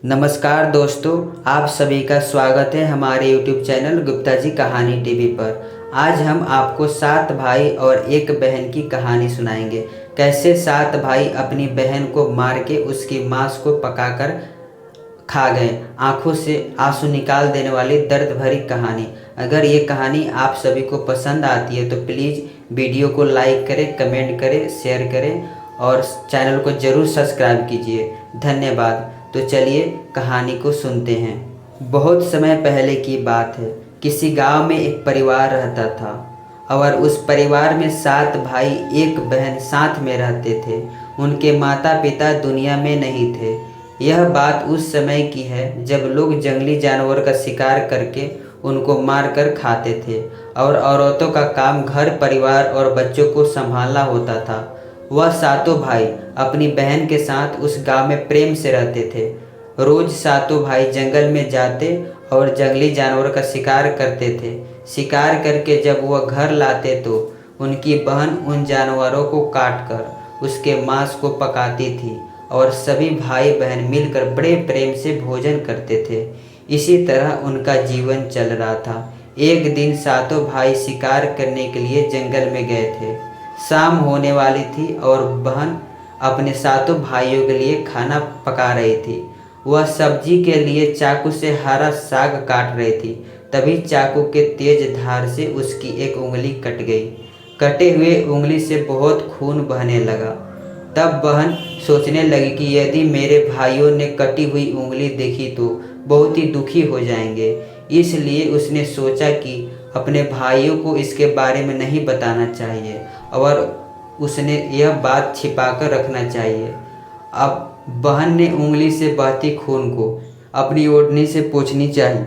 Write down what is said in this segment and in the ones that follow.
नमस्कार दोस्तों, आप सभी का स्वागत है हमारे YouTube चैनल गुप्ता जी कहानी टीवी पर। आज हम आपको 7 भाई और एक बहन की कहानी सुनाएंगे। कैसे 7 भाई अपनी बहन को मार के उसकी मांस को पकाकर खा गए। आंखों से आंसू निकाल देने वाली दर्द भरी कहानी। अगर ये कहानी आप सभी को पसंद आती है तो प्लीज़ वीडियो को लाइक करें, कमेंट करें, शेयर करें और चैनल को ज़रूर सब्सक्राइब कीजिए। धन्यवाद। तो चलिए कहानी को सुनते हैं। बहुत समय पहले की बात है। किसी गांव में एक परिवार रहता था और उस परिवार में 7 भाई एक बहन साथ में रहते थे। उनके माता पिता दुनिया में नहीं थे। यह बात उस समय की है जब लोग जंगली जानवर का शिकार करके उनको मारकर खाते थे और औरतों का काम घर, परिवार और बच्चों को संभालना होता था। वह 7 भाई अपनी बहन के साथ उस गांव में प्रेम से रहते थे। रोज 7 भाई जंगल में जाते और जंगली जानवर का शिकार करते थे। शिकार करके जब वह घर लाते तो उनकी बहन उन जानवरों को काटकर उसके मांस को पकाती थी और सभी भाई बहन मिलकर बड़े प्रेम से भोजन करते थे। इसी तरह उनका जीवन चल रहा था। एक दिन 7 भाई शिकार करने के लिए जंगल में गए थे। शाम होने वाली थी और बहन अपने 7 भाइयों के लिए खाना पका रही थी। वह सब्जी के लिए चाकू से हरा साग काट रही थी। तभी चाकू के तेज धार से उसकी एक उंगली कट गई। कटे हुए उंगली से बहुत खून बहने लगा। तब बहन सोचने लगी कि यदि मेरे भाइयों ने कटी हुई उंगली देखी तो बहुत ही दुखी हो जाएंगे। इसलिए उसने सोचा कि अपने भाइयों को इसके बारे में नहीं बताना चाहिए और उसने यह बात छिपाकर रखना चाहिए। अब बहन ने उंगली से बहती खून को अपनी ओढ़नी से पोंछनी चाहिए,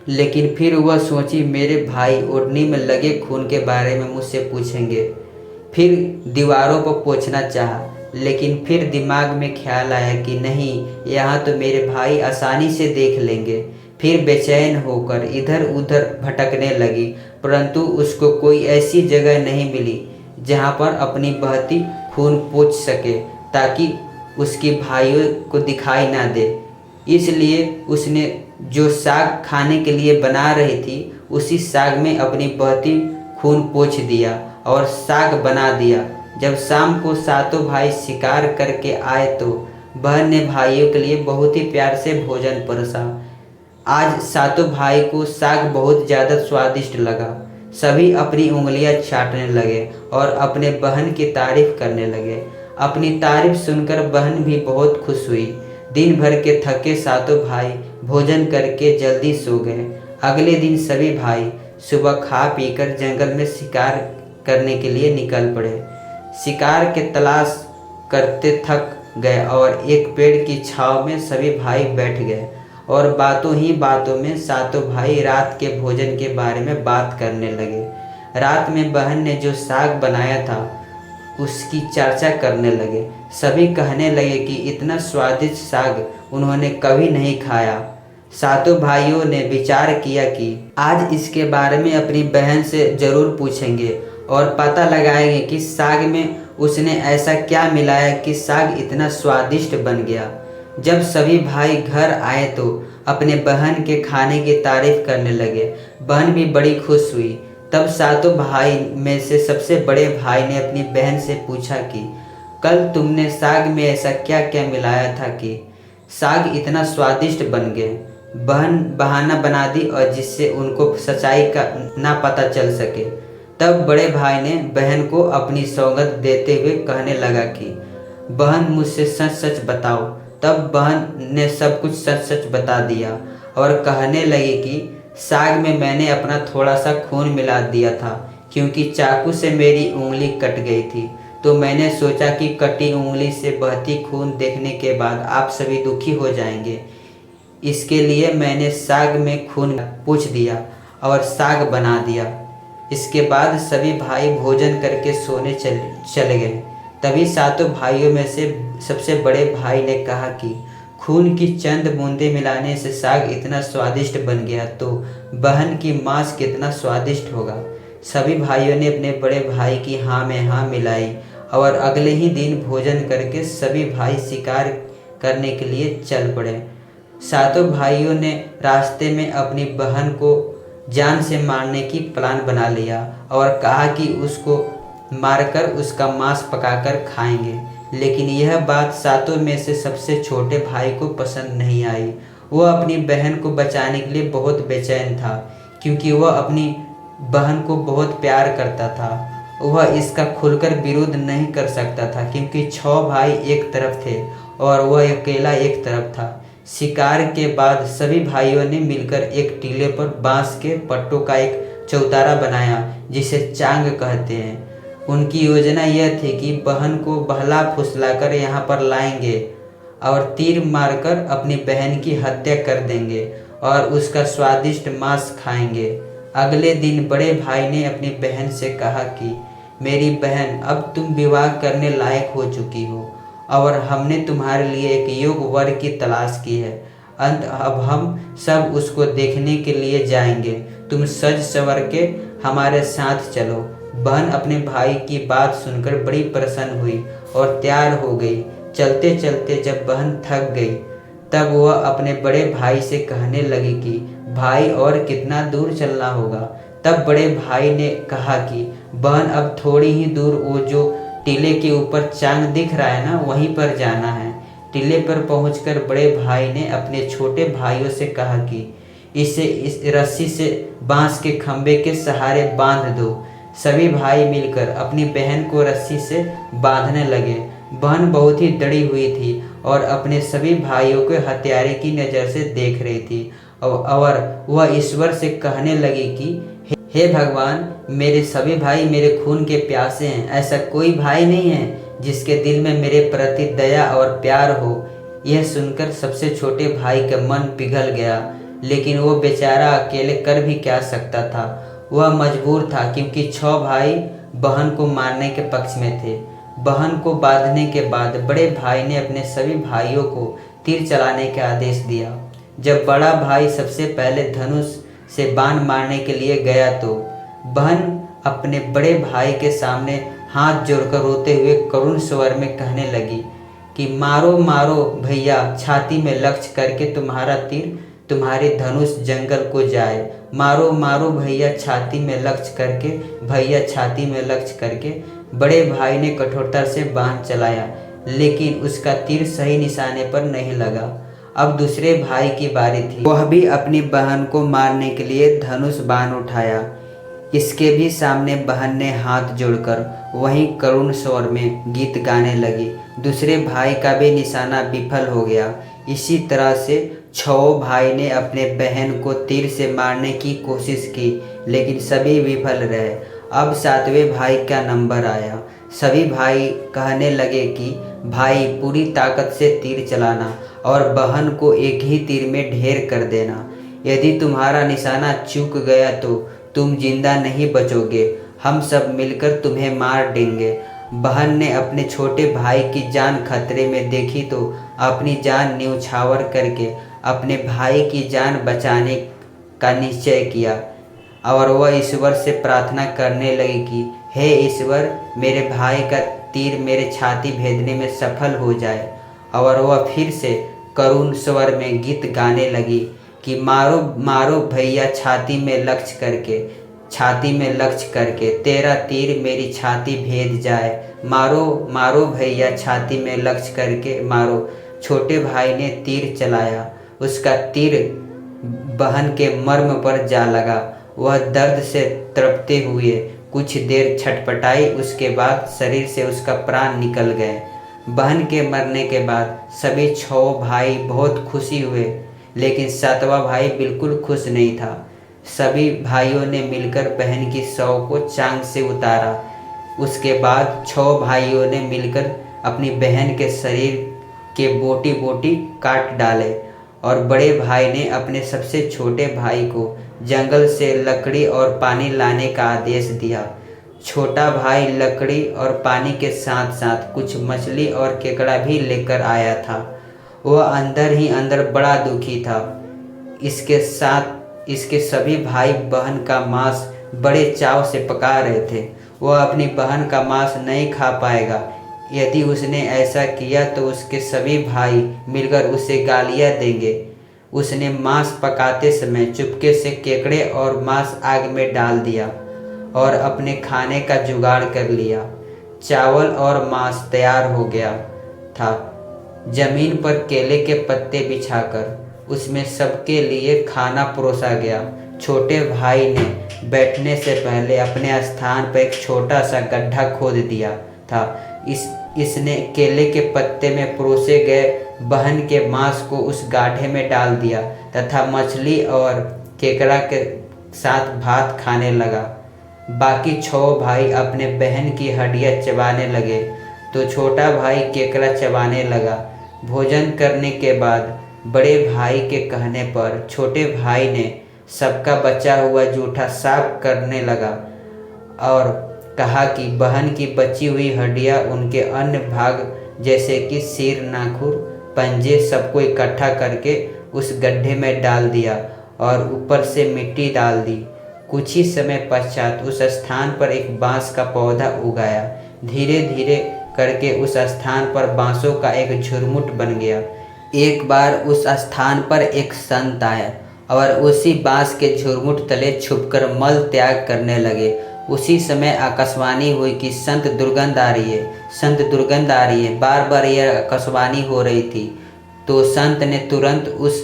लेकिन फिर वह सोची मेरे भाई ओढ़नी में लगे खून के बारे में मुझसे पूछेंगे। फिर दीवारों पर पोंछना चाहा, लेकिन फिर दिमाग में ख्याल आया कि नहीं, यहाँ तो मेरे भाई आसानी से देख लेंगे। फिर बेचैन होकर इधर उधर भटकने लगी, परंतु उसको कोई ऐसी जगह नहीं मिली जहाँ पर अपनी बहती खून पोंछ सके ताकि उसके भाइयों को दिखाई ना दे। इसलिए उसने जो साग खाने के लिए बना रही थी उसी साग में अपनी बहती खून पोंछ दिया और साग बना दिया। जब शाम को 7 भाई शिकार करके आए तो बहन ने भाइयों के लिए बहुत ही प्यार से भोजन परोसा। आज 7 भाई को साग बहुत ज़्यादा स्वादिष्ट लगा। सभी अपनी उंगलियां चाटने लगे और अपने बहन की तारीफ करने लगे। अपनी तारीफ सुनकर बहन भी बहुत खुश हुई। दिन भर के थके 7 भाई भोजन करके जल्दी सो गए। अगले दिन सभी भाई सुबह खा पीकर जंगल में शिकार करने के लिए निकल पड़े। शिकार के तलाश करते थक गए और एक पेड़ की छांव में सभी भाई बैठ गए और बातों ही बातों में 7 भाई रात के भोजन के बारे में बात करने लगे। रात में बहन ने जो साग बनाया था उसकी चर्चा करने लगे। सभी कहने लगे कि इतना स्वादिष्ट साग उन्होंने कभी नहीं खाया। 7 भाइयों ने विचार किया कि आज इसके बारे में अपनी बहन से ज़रूर पूछेंगे और पता लगाएंगे कि साग में उसने ऐसा क्या मिलाया कि साग इतना स्वादिष्ट बन गया। जब सभी भाई घर आए तो अपने बहन के खाने की तारीफ करने लगे। बहन भी बड़ी खुश हुई। तब 7 भाई में से सबसे बड़े भाई ने अपनी बहन से पूछा कि कल तुमने साग में ऐसा क्या क्या मिलाया था कि साग इतना स्वादिष्ट बन गए। बहन बहाना बना दी और जिससे उनको सच्चाई का ना पता चल सके। तब बड़े भाई ने बहन को अपनी सौगंध देते हुए कहने लगा कि बहन मुझसे सच सच बताओ। तब बहन ने सब कुछ सच सच बता दिया और कहने लगी कि साग में मैंने अपना थोड़ा सा खून मिला दिया था, क्योंकि चाकू से मेरी उंगली कट गई थी। तो मैंने सोचा कि कटी उंगली से बहती खून देखने के बाद आप सभी दुखी हो जाएंगे। इसके लिए मैंने साग में खून पूछ दिया और साग बना दिया। इसके बाद सभी भाई भोजन करके सोने चले गए। तभी 7 भाइयों में से सबसे बड़े भाई ने कहा कि खून की चंद बूंदें मिलाने से साग इतना स्वादिष्ट बन गया तो बहन की मांस कितना स्वादिष्ट होगा। सभी भाइयों ने अपने बड़े भाई की हाँ में हाँ मिलाई और अगले ही दिन भोजन करके सभी भाई शिकार करने के लिए चल पड़े। सातों भाइयों ने रास्ते में अपनी बहन को जान से मारने की प्लान बना लिया और कहा कि उसको मारकर उसका मांस पकाकर खाएंगे। लेकिन यह बात सातों में से सबसे छोटे भाई को पसंद नहीं आई। वह अपनी बहन को बचाने के लिए बहुत बेचैन था, क्योंकि वह अपनी बहन को बहुत प्यार करता था। वह इसका खुलकर विरोध नहीं कर सकता था, क्योंकि 6 भाई एक तरफ थे और वह अकेला एक तरफ था। शिकार के बाद सभी भाइयों ने मिलकर एक टीले पर बांस के पट्टों का एक चौतारा बनाया, जिसे चांग कहते हैं। उनकी योजना यह थी कि बहन को बहला फुसलाकर यहाँ पर लाएंगे और तीर मारकर अपनी बहन की हत्या कर देंगे और उसका स्वादिष्ट मांस खाएंगे। अगले दिन बड़े भाई ने अपनी बहन से कहा कि मेरी बहन, अब तुम विवाह करने लायक हो चुकी हो और हमने तुम्हारे लिए एक योग्य वर की तलाश की है। अब हम सब उसको देखने के लिए जाएंगे। तुम सज संवर के हमारे साथ चलो। बहन अपने भाई की बात सुनकर बड़ी प्रसन्न हुई और तैयार हो गई। चलते चलते जब बहन थक गई, तब वह अपने बड़े भाई से कहने लगी कि भाई, और कितना दूर चलना होगा। तब बड़े भाई ने कहा कि बहन, अब थोड़ी ही दूर वो जो टीले के ऊपर चांद दिख रहा है ना, वहीं पर जाना है। टीले पर पहुंचकर बड़े भाई ने अपने छोटे भाइयों से कहा कि इसे इस रस्सी से बांस के खंभे के सहारे बांध दो। सभी भाई मिलकर अपनी बहन को रस्सी से बांधने लगे। बहन बहुत ही डरी हुई थी और अपने सभी भाइयों को हत्यारे की नज़र से देख रही थी और वह ईश्वर से कहने लगी कि हे भगवान, मेरे सभी भाई मेरे खून के प्यासे हैं। ऐसा कोई भाई नहीं है जिसके दिल में मेरे प्रति दया और प्यार हो। यह सुनकर सबसे छोटे भाई का मन पिघल गया, लेकिन वो बेचारा अकेले कर भी क्या सकता था। वह मजबूर था, क्योंकि 6 भाई बहन को मारने के पक्ष में थे। बहन को बांधने के बाद बड़े भाई ने अपने सभी भाइयों को तीर चलाने का आदेश दिया। जब बड़ा भाई सबसे पहले धनुष से बाण मारने के लिए गया, तो बहन अपने बड़े भाई के सामने हाथ जोड़कर रोते हुए करुण स्वर में कहने लगी कि मारो मारो भैया, छाती में लक्ष्य करके तुम्हारा तीर तुम्हारे धनुष जंगल को जाए। मारो मारो भैया, छाती में लक्ष्य करके, भैया छाती में लक्ष्य करके। बड़े भाई ने कठोरता से बाण चलाया, लेकिन उसका तीर सही निशाने पर नहीं लगा। अब दूसरे भाई की बारी थी। वह भी अपनी बहन को मारने के लिए धनुष बाण उठाया। इसके भी सामने बहन ने हाथ जोड़कर वहीं करुण स्वर में गीत गाने लगी। दूसरे भाई का भी निशाना विफल हो गया। इसी तरह से 6 भाई ने अपने बहन को तीर से मारने की कोशिश की, लेकिन सभी विफल रहे। अब 7वें भाई का नंबर आया। सभी भाई कहने लगे कि भाई, पूरी ताकत से तीर चलाना और बहन को एक ही तीर में ढेर कर देना। यदि तुम्हारा निशाना चूक गया तो तुम जिंदा नहीं बचोगे। हम सब मिलकर तुम्हें मार देंगे। बहन ने अपने छोटे भाई की जान खतरे में देखी तो अपनी जान न्यौछावर करके अपने भाई की जान बचाने का निश्चय किया और वह ईश्वर से प्रार्थना करने लगी कि हे ईश्वर, मेरे भाई का तीर मेरे छाती भेदने में सफल हो जाए। और वह फिर से करुण स्वर में गीत गाने लगी कि मारो मारो भैया, छाती में लक्ष्य करके, छाती में लक्ष्य करके, तेरा तीर मेरी छाती भेद जाए। मारो मारो भैया, छाती में लक्ष्य करके मारो। छोटे भाई ने तीर चलाया। उसका तीर बहन के मर्म पर जा लगा। वह दर्द से तड़पते हुए कुछ देर छटपटाई। उसके बाद शरीर से उसका प्राण निकल गए। बहन के मरने के बाद सभी 6 भाई बहुत खुशी हुए, लेकिन 7वां भाई बिल्कुल खुश नहीं था। सभी भाइयों ने मिलकर बहन की शव को चांग से उतारा। उसके बाद 6 भाइयों ने मिलकर अपनी बहन के शरीर के बोटी बोटी काट डाले और बड़े भाई ने अपने सबसे छोटे भाई को जंगल से लकड़ी और पानी लाने का आदेश दिया। छोटा भाई लकड़ी और पानी के साथ साथ कुछ मछली और केकड़ा भी लेकर आया था। वह अंदर ही अंदर बड़ा दुखी था। इसके साथ इसके सभी भाई बहन का मांस बड़े चाव से पका रहे थे। वह अपनी बहन का मांस नहीं खा पाएगा। यदि उसने ऐसा किया तो उसके सभी भाई मिलकर उसे गालियां देंगे। उसने मांस पकाते समय चुपके से केकड़े और मांस आग में डाल दिया और अपने खाने का जुगाड़ कर लिया। चावल और मांस तैयार हो गया था। जमीन पर केले के पत्ते बिछाकर उसमें सबके लिए खाना परोसा गया। छोटे भाई ने बैठने से पहले अपने स्थान पर एक छोटा सा गड्ढा खोद दिया था। इसने केले के पत्ते में परोसे गए बहन के मांस को उस गाढ़े में डाल दिया तथा मछली और केकड़ा के साथ भात खाने लगा। बाकी 6 भाई अपने बहन की हड्डियां चबाने लगे तो छोटा भाई केकड़ा चबाने लगा। भोजन करने के बाद बड़े भाई के कहने पर छोटे भाई ने सबका बचा हुआ जूठा साफ करने लगा और कहा कि बहन की बची हुई हड्डियां उनके अन्य भाग जैसे कि सिर, नाखून, पंजे सबको इकट्ठा करके उस गड्ढे में डाल दिया और ऊपर से मिट्टी डाल दी। कुछ ही समय पश्चात उस स्थान पर एक बांस का पौधा उगाया। धीरे धीरे करके उस स्थान पर बांसों का एक झुरमुट बन गया। एक बार उस स्थान पर एक संत आए और उसी बांस के झुरमुट तले छुपकर मल त्याग करने लगे। उसी समय आकाशवाणी हुई कि संत दुर्गंध आ रही है, संत दुर्गंध आ रही है। बार बार यह आकाशवाणी हो रही थी तो संत ने तुरंत उस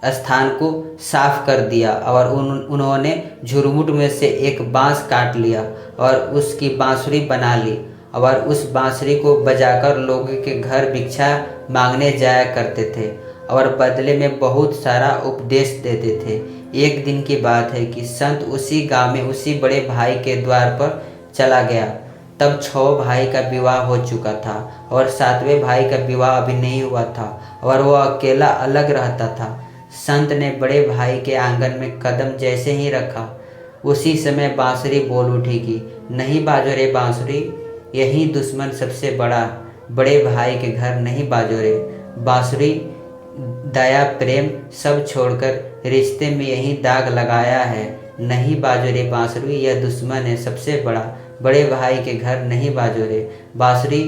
स्थान को साफ कर दिया और उन्होंने झुरमुट में से एक बांस काट लिया और उसकी बांसुरी बना ली और उस बांसुरी को बजाकर लोगों के घर भिक्षा मांगने जाया करते थे और बदले में बहुत सारा उपदेश देते थे। एक दिन की बात है कि संत उसी गांव में उसी बड़े भाई के द्वार पर चला गया। तब 6 भाई का विवाह हो चुका था और 7वें भाई का विवाह अभी नहीं हुआ था और वह अकेला अलग रहता था। संत ने बड़े भाई के आंगन में कदम जैसे ही रखा उसी समय बांसुरी बोल उठी कि नहीं बाजो रे बांसुरी, यही दुश्मन सबसे बड़ा, बड़े भाई के घर नहीं बाजो रे बांसुरी। दया प्रेम सब छोड़कर रिश्ते में यही दाग लगाया है। नहीं बाजो रे बांसुरी, यह दुश्मन है सबसे बड़ा, बड़े भाई के घर नहीं बाजो रे बांसुरी।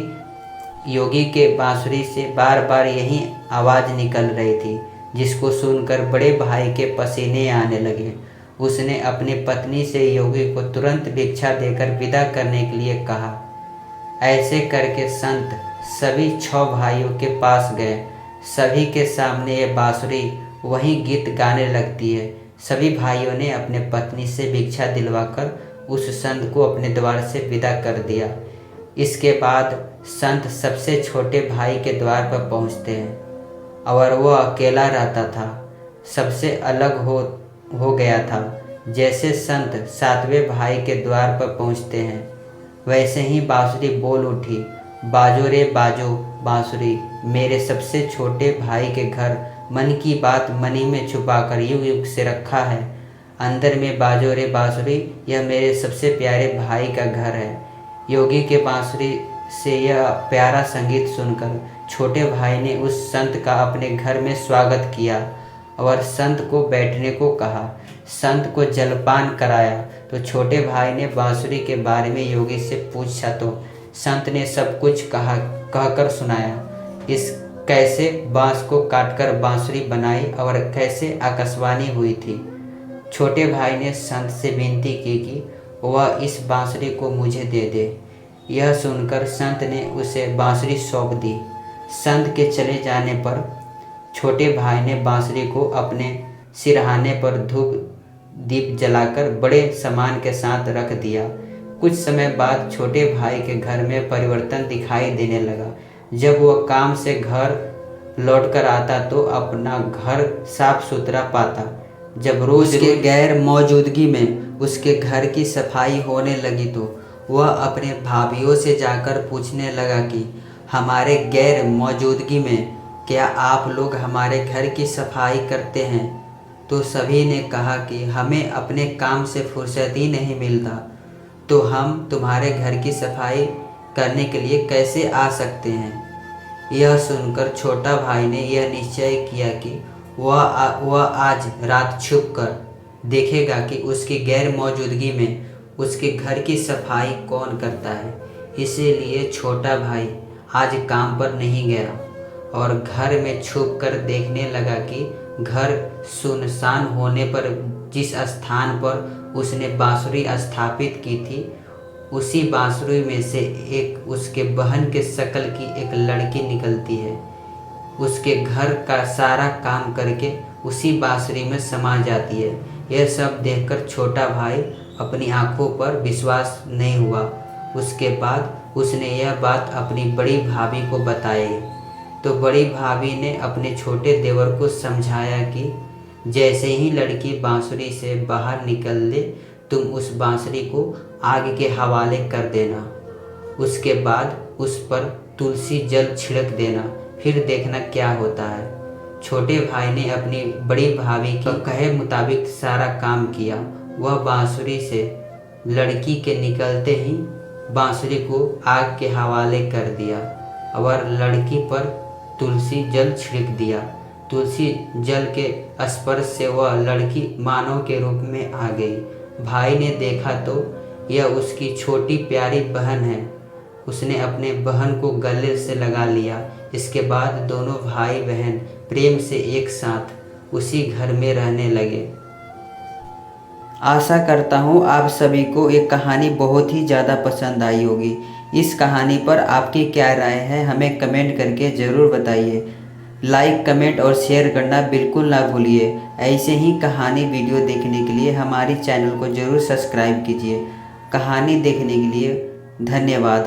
योगी के बांसुरी से बार बार यही आवाज़ निकल रही थी जिसको सुनकर बड़े भाई के पसीने आने लगे। उसने अपनी पत्नी से योगी को तुरंत भिक्षा देकर विदा करने के लिए कहा। ऐसे करके संत सभी 6 भाइयों के पास गए। सभी के सामने ये बांसुरी वही गीत गाने लगती है। सभी भाइयों ने अपने पत्नी से भिक्षा दिलवाकर उस संत को अपने द्वार से विदा कर दिया। इसके बाद संत सबसे छोटे भाई के द्वार पर पहुंचते हैं और वह अकेला रहता था, सबसे अलग हो गया था। जैसे संत 7वें भाई के द्वार पर पहुंचते हैं वैसे ही बांसुरी बोल उठी, बाजो रे बाजो बांसुरी, मेरे सबसे छोटे भाई के घर मन की बात मनी में छुपाकर युग युग से रखा है। अंदर में बाजो रे बांसुरी, यह मेरे सबसे प्यारे भाई का घर है। योगी के बांसुरी से यह प्यारा संगीत सुनकर छोटे भाई ने उस संत का अपने घर में स्वागत किया और संत को बैठने को कहा। संत को जलपान कराया तो छोटे भाई ने बांसुरी के बारे में योगी से पूछा तो संत ने सब कुछ कहकर सुनाया। इस कैसे बांस को काटकर बांसुरी बनाई और कैसे आकाशवाणी हुई थी। छोटे भाई ने संत से विनती की कि वह इस बांसुरी को मुझे दे दे। यह सुनकर संत ने उसे बांसुरी सौंप दी। संत के चले जाने पर छोटे भाई ने बांसुरी को अपने सिरहाने पर धूप दीप जलाकर बड़े सम्मान के साथ रख दिया। कुछ समय बाद छोटे भाई के घर में परिवर्तन दिखाई देने लगा। जब वह काम से घर लौटकर आता तो अपना घर साफ सुथरा पाता। जब रोज के गैर मौजूदगी में उसके घर की सफाई होने लगी तो वह अपने भाभीियों से जाकर पूछने लगा कि हमारे गैर मौजूदगी में क्या आप लोग हमारे घर की सफाई करते हैं। तो सभी ने कहा कि हमें अपने काम से फुर्सत ही नहीं मिलता, तो हम तुम्हारे घर की सफाई करने के लिए कैसे आ सकते हैं। यह सुनकर छोटा भाई ने यह निश्चय किया कि वह आज रात छुप कर देखेगा कि उसकी गैर मौजूदगी में उसके घर की सफाई कौन करता है। इसीलिए छोटा भाई आज काम पर नहीं गया और घर में छुप कर देखने लगा कि घर सुनसान होने पर जिस स्थान पर उसने बांसुरी स्थापित की थी उसी बांसुरी में से एक उसके बहन के शक्ल की एक लड़की निकलती है। उसके घर का सारा काम करके उसी बांसुरी में समा जाती है। यह सब देखकर छोटा भाई अपनी आंखों पर विश्वास नहीं हुआ। उसके बाद उसने यह बात अपनी बड़ी भाभी को बताई तो बड़ी भाभी ने अपने छोटे देवर को समझाया कि जैसे ही लड़की बांसुरी से बाहर निकल ले तुम उस बांसुरी को आग के हवाले कर देना। उसके बाद उस पर तुलसी जल छिड़क देना, फिर देखना क्या होता है। छोटे भाई ने अपनी बड़ी भाभी के कहे मुताबिक सारा काम किया। वह बांसुरी से लड़की के निकलते ही बांसुरी को आग के हवाले कर दिया और लड़की पर तुलसी जल छिड़क दिया। तुलसी जल के स्पर्श से वह लड़की मानव के रूप में आ गई। भाई ने देखा तो यह उसकी छोटी प्यारी बहन है। उसने अपने बहन को गले से लगा लिया। इसके बाद दोनों भाई बहन प्रेम से एक साथ उसी घर में रहने लगे। आशा करता हूँ आप सभी को ये कहानी बहुत ही ज़्यादा पसंद आई होगी। इस कहानी पर आपकी क्या राय है हमें कमेंट करके ज़रूर बताइए। लाइक, कमेंट और शेयर करना बिल्कुल ना भूलिए। ऐसे ही कहानी वीडियो देखने के लिए हमारी चैनल को ज़रूर सब्सक्राइब कीजिए। कहानी देखने के लिए धन्यवाद।